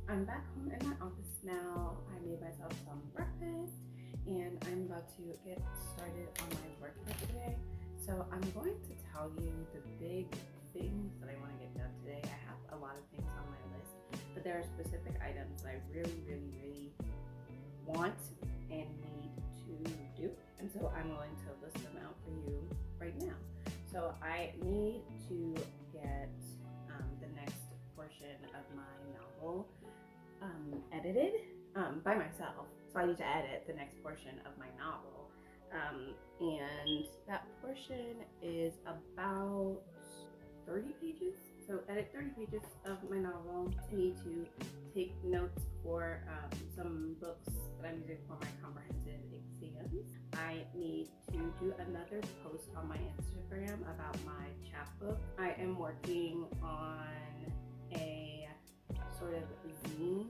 I'm back home in my office now. I made myself some breakfast and I'm about to get started on my work for today. So I'm going to tell you the big things that I want to get done today. I have a lot of things on my list, but there are specific items that I really want and need to do. And so I'm going to list them out for you right now. So I need to get the next portion of my novel edited by myself. So I need to edit the next portion of my novel. And that portion is about 30 pages. So edit 30 pages of my novel. I need to take notes for some books that I'm using for my comprehensive exams. I need to do another post on my Instagram about my chapbook. I am working on a sort of zine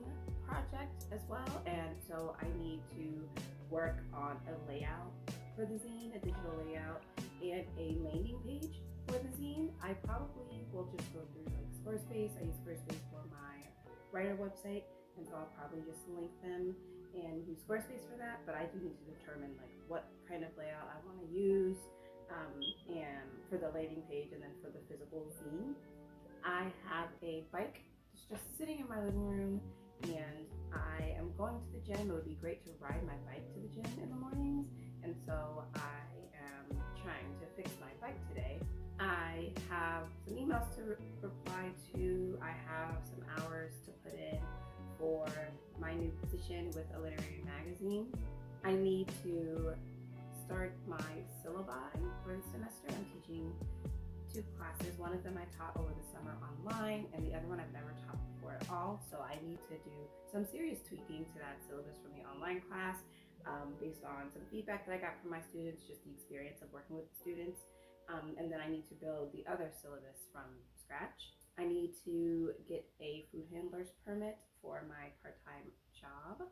project as well, and so I need to work on a layout for the zine, a digital layout, and a landing page for the zine. I probably will just go through like Squarespace. I use Squarespace for my writer website, and so I'll probably just link them and use Squarespace for that. But I do need to determine like what kind of layout I want to use, and for the landing page, and then for the physical zine. I have a bike just sitting in my living room, and I am going to the gym. It would be great to ride my bike to the gym in the mornings, and so I am trying to fix my bike today. I have some emails to reply to. I have some hours to put in for my new position with a literary magazine. I need to start my syllabi for the semester. I'm teaching 2 classes. One of them I taught over the summer online, and the other one I've never taught before at all. So I need to do some serious tweaking to that syllabus from the online class, based on some feedback that I got from my students, just the experience of working with students. And then I need to build the other syllabus from scratch. I need to get a food handler's permit for my part-time job.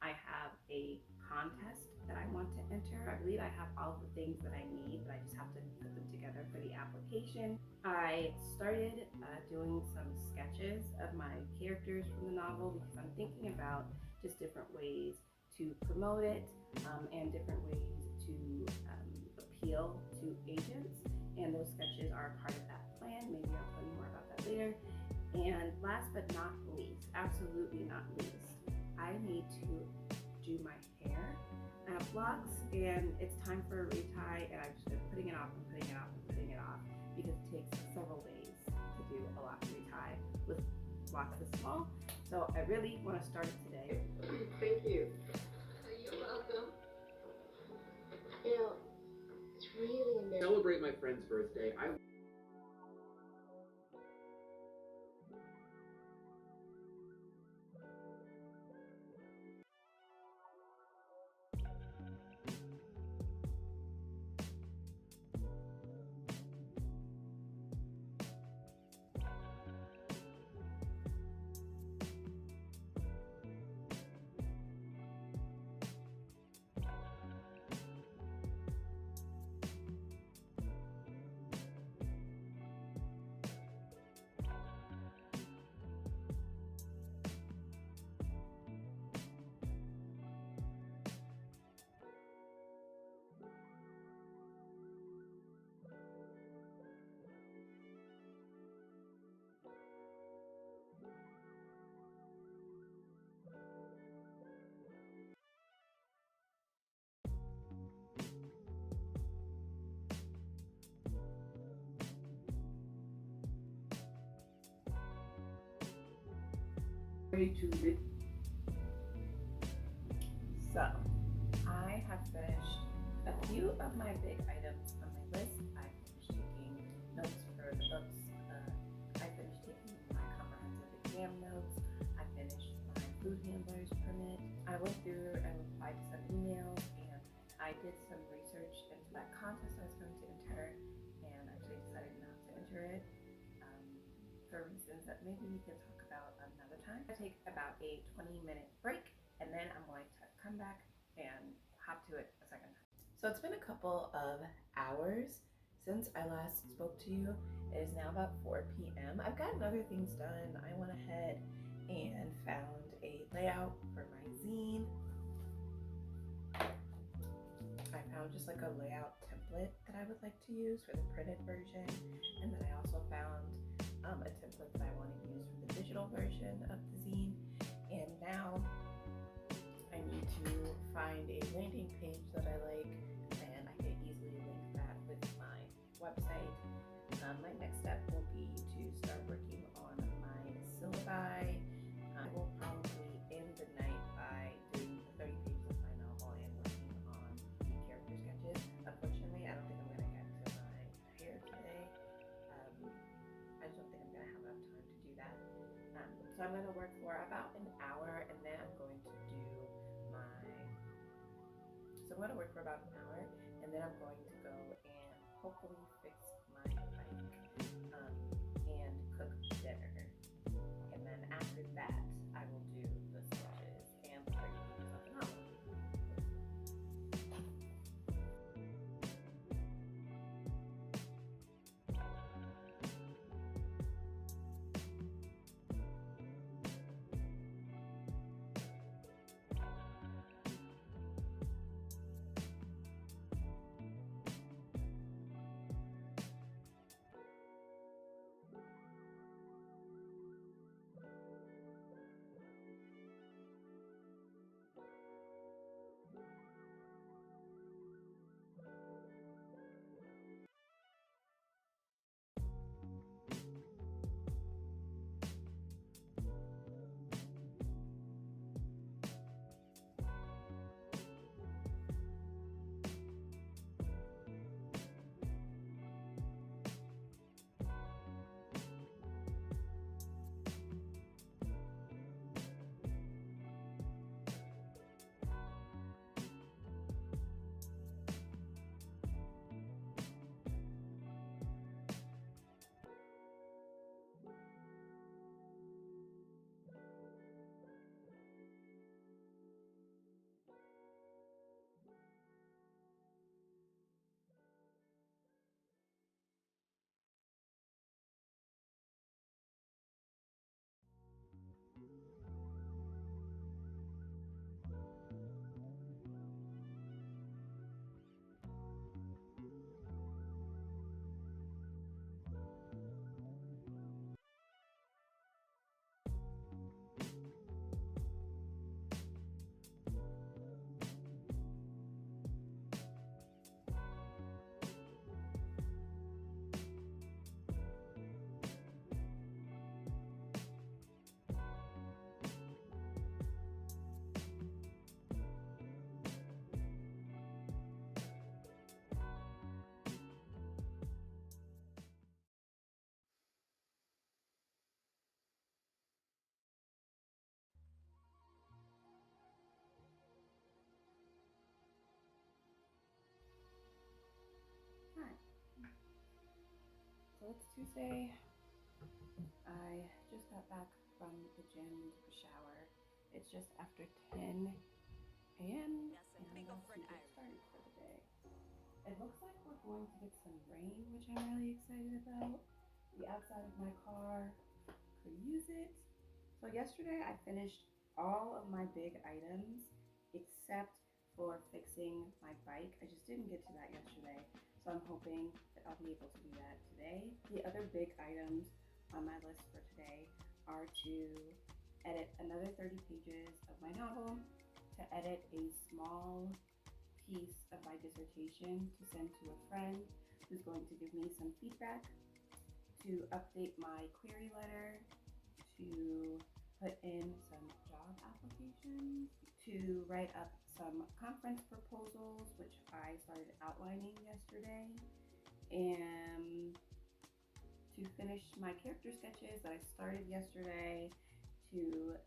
I have a contest that I want to enter. I believe I have all the things that I need, but I just have to put them together for the application. I started doing some sketches of my characters from the novel because I'm thinking about just different ways to promote it, and different ways to appeal to agents. And those sketches are part of that plan. Maybe I'll tell you more about that later. And last but not least, absolutely not least, I need to do my hair. I have locks and it's time for a retie, and I've just been putting it off because it takes several days to do a lock retie with locks this small. So I really want to start it today. Thank you. You're welcome. You know, it's really amazing. Celebrate my friend's birthday. So I have finished a few of my big items on my list. I finished taking notes for the books. I finished taking my comprehensive exam notes. I finished my food handler's permit. I went through and replied to some emails, and I did some research into that contest I was going to enter, and actually decided not to enter it, for reasons that maybe we can talk about another time. I take about a 20-minute break, and then I'm going to come back and hop to it a second time. So it's been a couple of hours since I last spoke to you. It is now about 4 p.m. I've gotten other things done. I went ahead and found a layout for my zine. I found just like a layout template that I would like to use for the printed version, and then I also found a template that I want to use for the digital version of the zine. And now I need to find a landing page that I like, and I can easily link that with my website. My next step will be to start working on my syllabi. I will probably end the night by doing the 30 pages of my novel and working on the character sketches. Unfortunately, I don't think I'm going to get to my hair today. I just don't think I'm going to have enough time to do that. So I'm going to work for about an hour, and then I'm going to go and hopefully fix my bike and cook dinner. And then after that, I will do the sketches and the 30 pages of the novel. So it's Tuesday. I just got back from the gym, took a shower. It's just after 10 a.m. and I'm about to get started for the day. It looks like we're going to get some rain, which I'm really excited about. The outside of my car could use it. So yesterday I finished all of my big items except for fixing my bike. I just didn't get to that yesterday. So I'm hoping that I'll be able to do that today. The other big items on my list for today are to edit another 30 pages of my novel, to edit a small piece of my dissertation to send to a friend who's going to give me some feedback, to update my query letter, to put in some job applications, to write up some conference proposals, which I started outlining yesterday, and to finish my character sketches that I started yesterday, to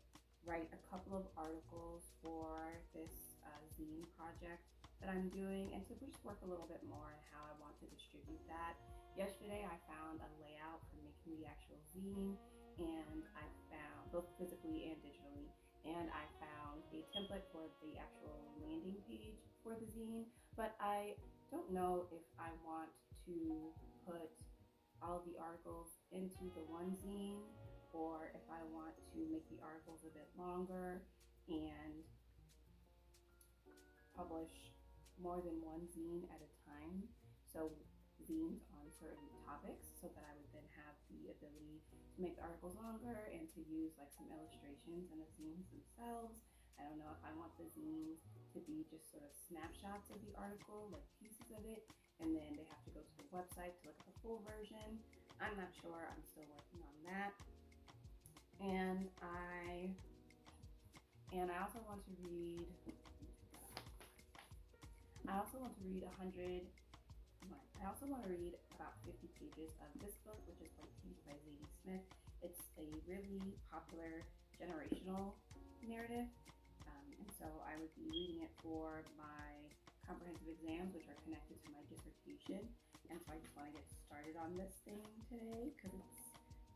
write a couple of articles for this zine project that I'm doing, and to just work a little bit more on how I want to distribute that. Yesterday I found a layout for making the actual zine, and I found both physically and digitally, and I found a template for the actual landing page for the zine, but I don't know if I want to put all of the articles into the one zine or if I want to make the articles a bit longer and publish more than one zine at a time. So zines on certain topics, so that I would then have the ability to make the articles longer and to use like some illustrations in the zines themselves. I don't know if I want the zines to be just sort of snapshots of the article, like pieces of it, and then they have to go to the website to look at the full version. I'm not sure. I'm still working on that. And I also want to read. I also want to read about 50 pages of this book, which is White Teeth by Zadie Smith. It's a really popular generational narrative, and so I would be reading it for my comprehensive exams, which are connected to my dissertation. And so I just want to get started on this thing today because it's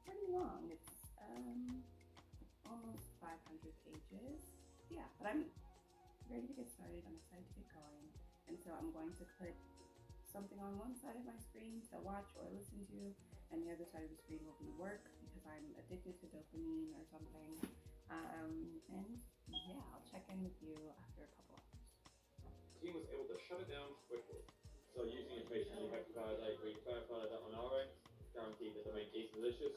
pretty long. It's almost 500 pages. Yeah, but I'm ready to get started. I'm excited to get going. And so I'm going to put something on one side of my screen to watch or listen to, and the other side of the screen will be work because I'm addicted to dopamine or something. And yeah, I'll check in with you after a couple hours. The team was able to shut it down quickly. So using information you have to validate, we verify that on our end, guarantee that the main is malicious,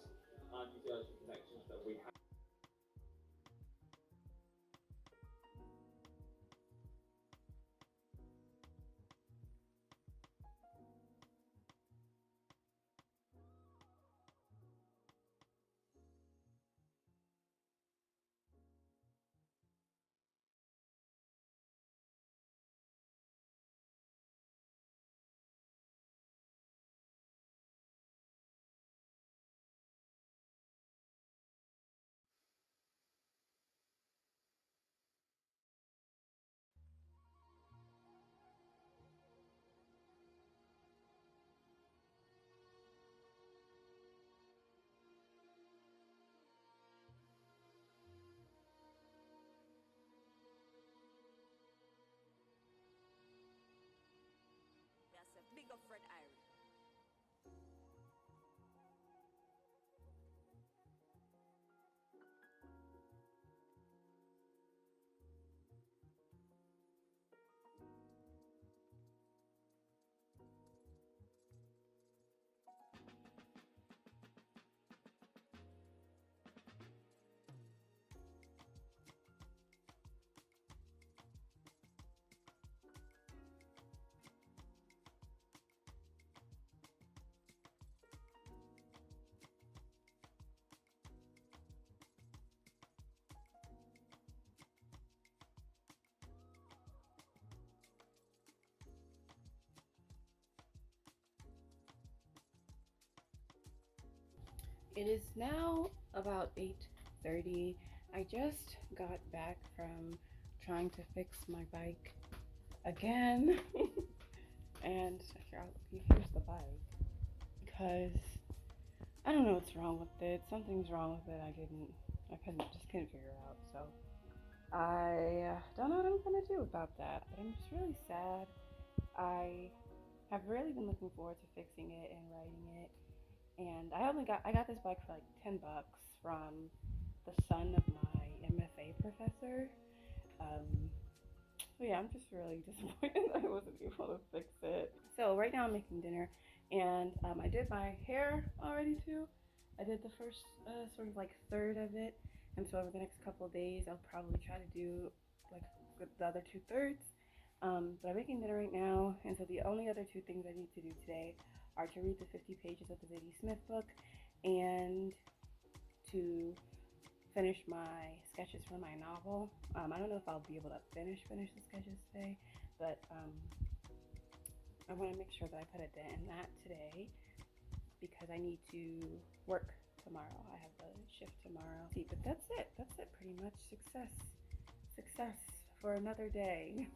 and utilize the connections that we have. Big up Fred Irie. It is now about 8:30. I just got back from trying to fix my bike again. And here's the bike. Because I don't know what's wrong with it. Something's wrong with it. I couldn't figure it out. So I don't know what I'm gonna do about that. But I'm just really sad. I have really been looking forward to fixing it and riding it. And I got this bike for like $10 from the son of my MFA professor. So yeah, I'm just really disappointed that I wasn't able to fix it. So right now I'm making dinner, and I did my hair already too. I did the first sort of like third of it, and so over the next couple of days I'll probably try to do like the other 2/3. But I'm making dinner right now, and so the only other two things I need to do today are to read the 50 pages of the Zadie Smith book and to finish my sketches for my novel. I don't know if I'll be able to finish the sketches today, but I want to make sure that I put a dent in that today because I need to work tomorrow. I have a shift tomorrow. See, but that's it pretty much. Success for another day.